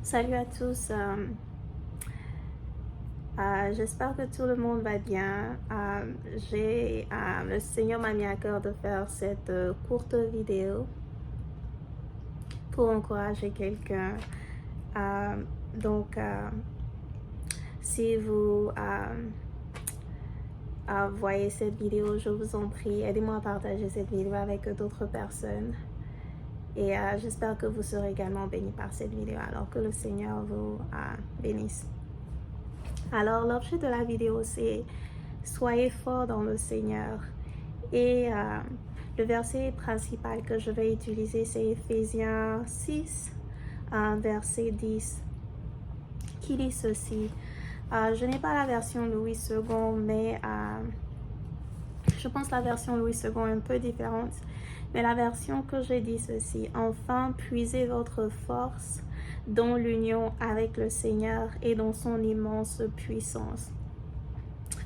Salut à tous, j'espère que tout le monde va bien. Le Seigneur m'a mis à cœur de faire cette courte vidéo pour encourager quelqu'un. Euh, donc, si vous voyez cette vidéo, je vous en prie, aidez-moi à partager cette vidéo avec d'autres personnes. Et j'espère que vous serez également bénis par cette vidéo, alors que le Seigneur vous bénisse. Alors, l'objet de la vidéo, c'est soyez forts dans le Seigneur. Et le verset principal que je vais utiliser, c'est Éphésiens 6, verset 10, qui dit ceci. Je n'ai pas la version Louis II, mais je pense que la version Louis II est un peu différente. Mais la version que j'ai dit ceci. Enfin, puisez votre force dans l'union avec le Seigneur et dans son immense puissance.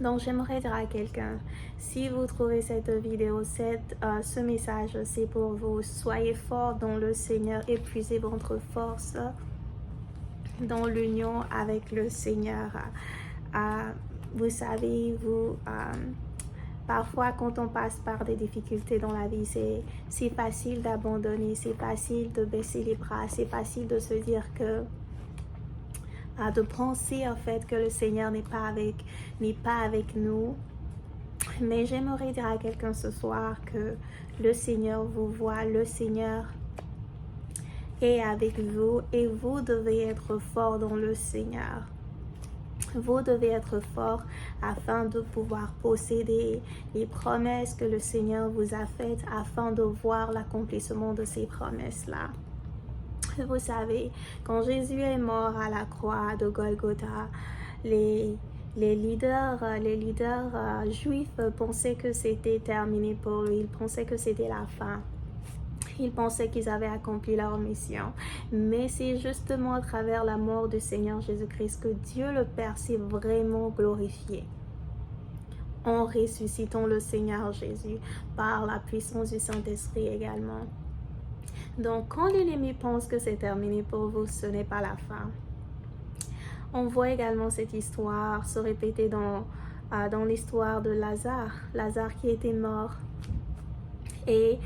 Donc, j'aimerais dire à quelqu'un, si vous trouvez cette vidéo, ce message, c'est pour vous. Soyez forts dans le Seigneur et puisez votre force dans l'union avec le Seigneur. Vous savez, parfois, quand on passe par des difficultés dans la vie, c'est facile d'abandonner, c'est facile de baisser les bras, c'est facile de se dire que, de penser en fait que le Seigneur n'est pas avec nous. Mais j'aimerais dire à quelqu'un ce soir que le Seigneur vous voit, le Seigneur est avec vous et vous devez être fort dans le Seigneur. Vous devez être fort afin de pouvoir posséder les promesses que le Seigneur vous a faites, afin de voir l'accomplissement de ces promesses-là. Vous savez, quand Jésus est mort à la croix de Golgotha, les leaders juifs pensaient que c'était terminé pour lui. Ils pensaient que c'était la fin. Ils pensaient qu'ils avaient accompli leur mission. Mais c'est justement à travers la mort du Seigneur Jésus-Christ que Dieu le Père s'est vraiment glorifié. En ressuscitant le Seigneur Jésus par la puissance du Saint-Esprit également. Donc, quand l'ennemi pense que c'est terminé pour vous, ce n'est pas la fin. On voit également cette histoire se répéter dans l'histoire de Lazare. Lazare qui était mort. Et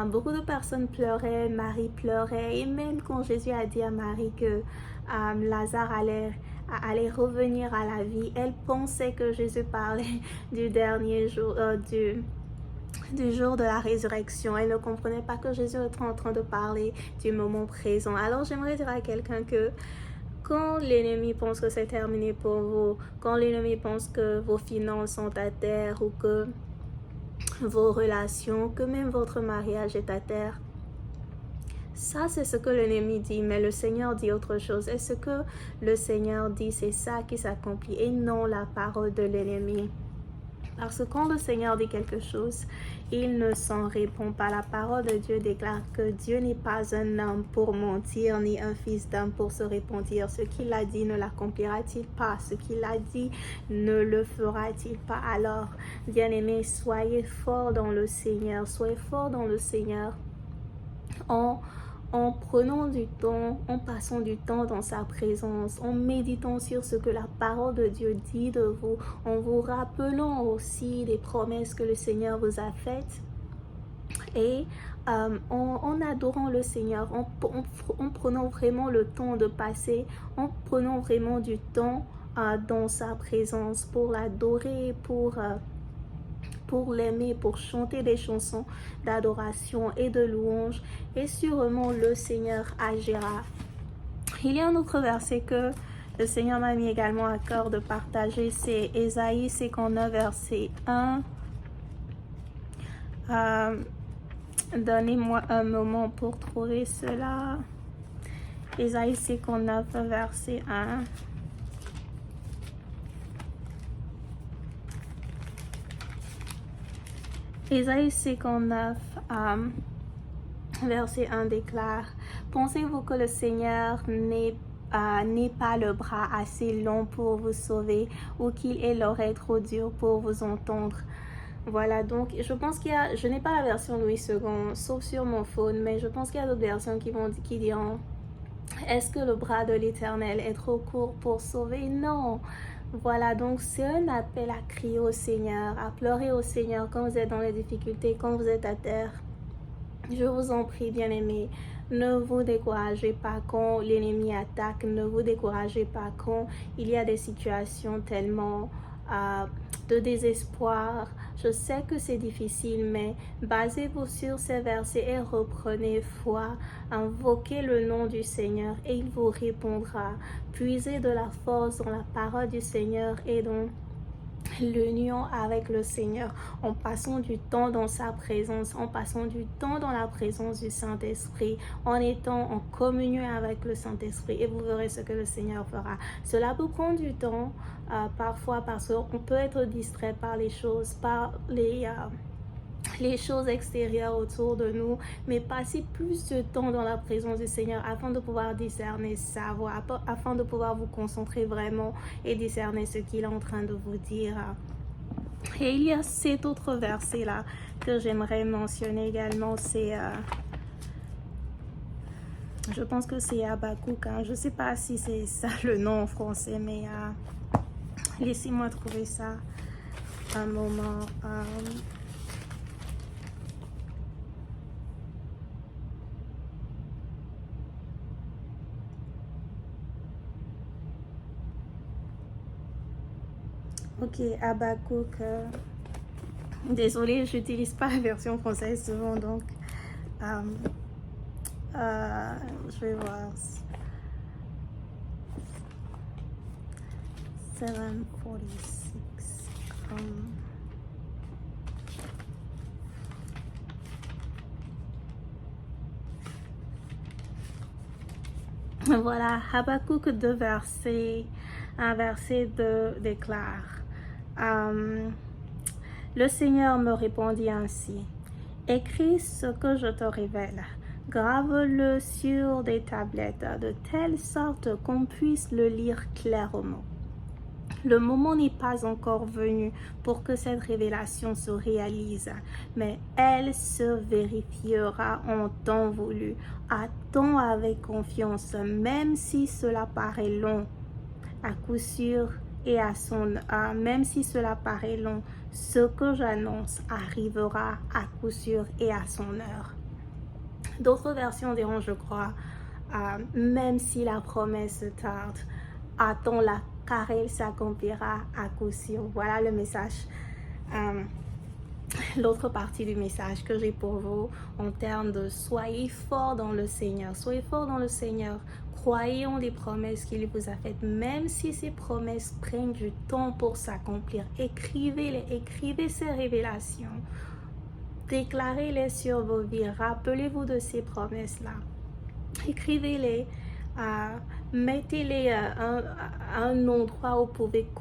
beaucoup de personnes pleuraient, Marie pleurait. Et même quand Jésus a dit à Marie que Lazare allait revenir à la vie, elle pensait que Jésus parlait du dernier jour, du jour de la résurrection. Elle ne comprenait pas que Jésus était en train de parler du moment présent. Alors j'aimerais dire à quelqu'un que quand l'ennemi pense que c'est terminé pour vous, quand l'ennemi pense que vos finances sont à terre ou que vos relations, que même votre mariage est à terre, ça c'est ce que l'ennemi dit, mais le Seigneur dit autre chose. Et ce que le Seigneur dit, c'est ça qui s'accomplit et non la parole de l'ennemi. Parce que quand le Seigneur dit quelque chose, il ne s'en répond pas. La parole de Dieu déclare que Dieu n'est pas un homme pour mentir, ni un fils d'homme pour se repentir. Ce qu'il a dit ne l'accomplira-t-il pas? Ce qu'il a dit ne le fera-t-il pas? Alors, bien-aimés, soyez forts dans le Seigneur. Soyez forts dans le Seigneur. En prenant du temps, en passant du temps dans sa présence, en méditant sur ce que la parole de Dieu dit de vous, en vous rappelant aussi des promesses que le Seigneur vous a faites et en adorant le Seigneur, en prenant vraiment le temps de passer, en prenant vraiment du temps dans sa présence pour l'adorer, pour l'aimer, pour chanter des chansons d'adoration et de louange. Et sûrement le Seigneur agira. Il y a un autre verset que le Seigneur m'a mis également à cœur de partager. C'est Ésaïe 59, verset 1. Donnez-moi un moment pour trouver cela. Ésaïe 59, verset 1. Ésaïe 59, verset 1 déclare: Pensez-vous que le Seigneur n'ait pas le bras assez long pour vous sauver, ou qu'il ait l'oreille trop dure pour vous entendre? Voilà, donc je pense qu'il y a, je n'ai pas la version Louis II, sauf sur mon phone, mais je pense qu'il y a d'autres versions qui diront Est-ce que le bras de l'Éternel est trop court pour sauver? Non. Voilà, donc c'est un appel à crier au Seigneur, à pleurer au Seigneur quand vous êtes dans les difficultés, quand vous êtes à terre. Je vous en prie, bien-aimés, ne vous découragez pas quand l'ennemi attaque, ne vous découragez pas quand il y a des situations tellement de désespoir. Je sais que c'est difficile, mais basez-vous sur ces versets et reprenez foi. Invoquez le nom du Seigneur et il vous répondra. Puisez de la force dans la parole du Seigneur et dans l'union avec le Seigneur, en passant du temps dans sa présence, en passant du temps dans la présence du Saint-Esprit, en étant en communion avec le Saint-Esprit, et vous verrez ce que le Seigneur fera. Cela peut prendre du temps, parfois parce qu'on peut être distrait par les choses, par les choses extérieures autour de nous, mais passer plus de temps dans la présence du Seigneur afin de pouvoir discerner sa voix, afin de pouvoir vous concentrer vraiment et discerner ce qu'il est en train de vous dire. Et il y a cet autre verset là que j'aimerais mentionner également, c'est je pense que c'est Habakkuk, hein. Je ne sais pas si c'est ça le nom en français, mais laissez-moi trouver ça un moment. Ok, Habakkuk. Désolée, je n'utilise pas la version française souvent, donc je vais voir. 746. Voilà, Habakkuk 2 versets, un verset 2 déclare. Le Seigneur me répondit ainsi: écris ce que je te révèle, grave-le sur des tablettes, de telle sorte qu'on puisse le lire clairement. Le moment n'est pas encore venu pour que cette révélation se réalise, mais elle se vérifiera en temps voulu. Attends avec confiance, même si cela paraît long. À coup sûr et à son même si cela paraît long, ce que j'annonce arrivera à coup sûr et à son heure. D'autres versions diront, je crois, même si la promesse tarde, attends-la car elle s'accomplira à coup sûr. Voilà le message, l'autre partie du message que j'ai pour vous en termes de soyez forts dans le Seigneur. Soyez forts dans le Seigneur. Croyez en les promesses qu'il vous a faites, même si ces promesses prennent du temps pour s'accomplir. Écrivez-les, écrivez ces révélations. Déclarez-les sur vos vies. Rappelez-vous de ces promesses-là. Écrivez-les. Mettez-les à un endroit où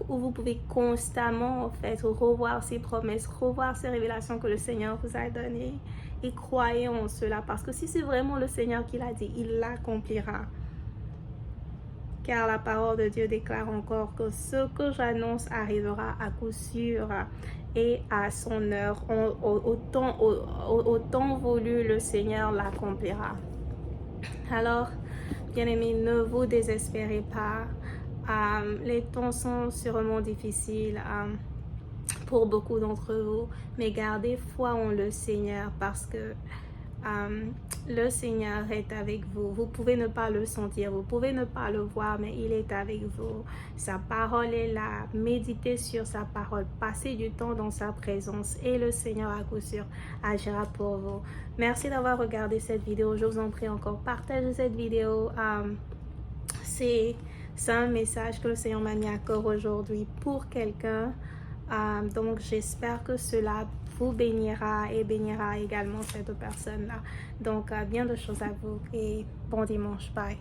vous pouvez constamment en fait revoir ces promesses, revoir ces révélations que le Seigneur vous a données, et croyez en cela, parce que si c'est vraiment le Seigneur qui l'a dit, il l'accomplira. Car la parole de Dieu déclare encore que ce que j'annonce arrivera à coup sûr et à son heure. Au temps voulu, le Seigneur l'accomplira. Alors, bien-aimés, ne vous désespérez pas. Les temps sont sûrement difficiles pour beaucoup d'entre vous, mais gardez foi en le Seigneur, parce que le Seigneur est avec vous. Vous pouvez ne pas le sentir, vous pouvez ne pas le voir, mais il est avec vous. Sa parole est là. Méditez sur sa parole, passez du temps dans sa présence et le Seigneur à coup sûr agira pour vous. Merci d'avoir regardé cette vidéo. Je vous en prie encore, partagez cette vidéo. C'est un message que le Seigneur m'a mis à cœur aujourd'hui pour quelqu'un. Donc j'espère que cela vous bénira et bénira également cette personne-là. Donc bien de choses à vous et bon dimanche. Bye.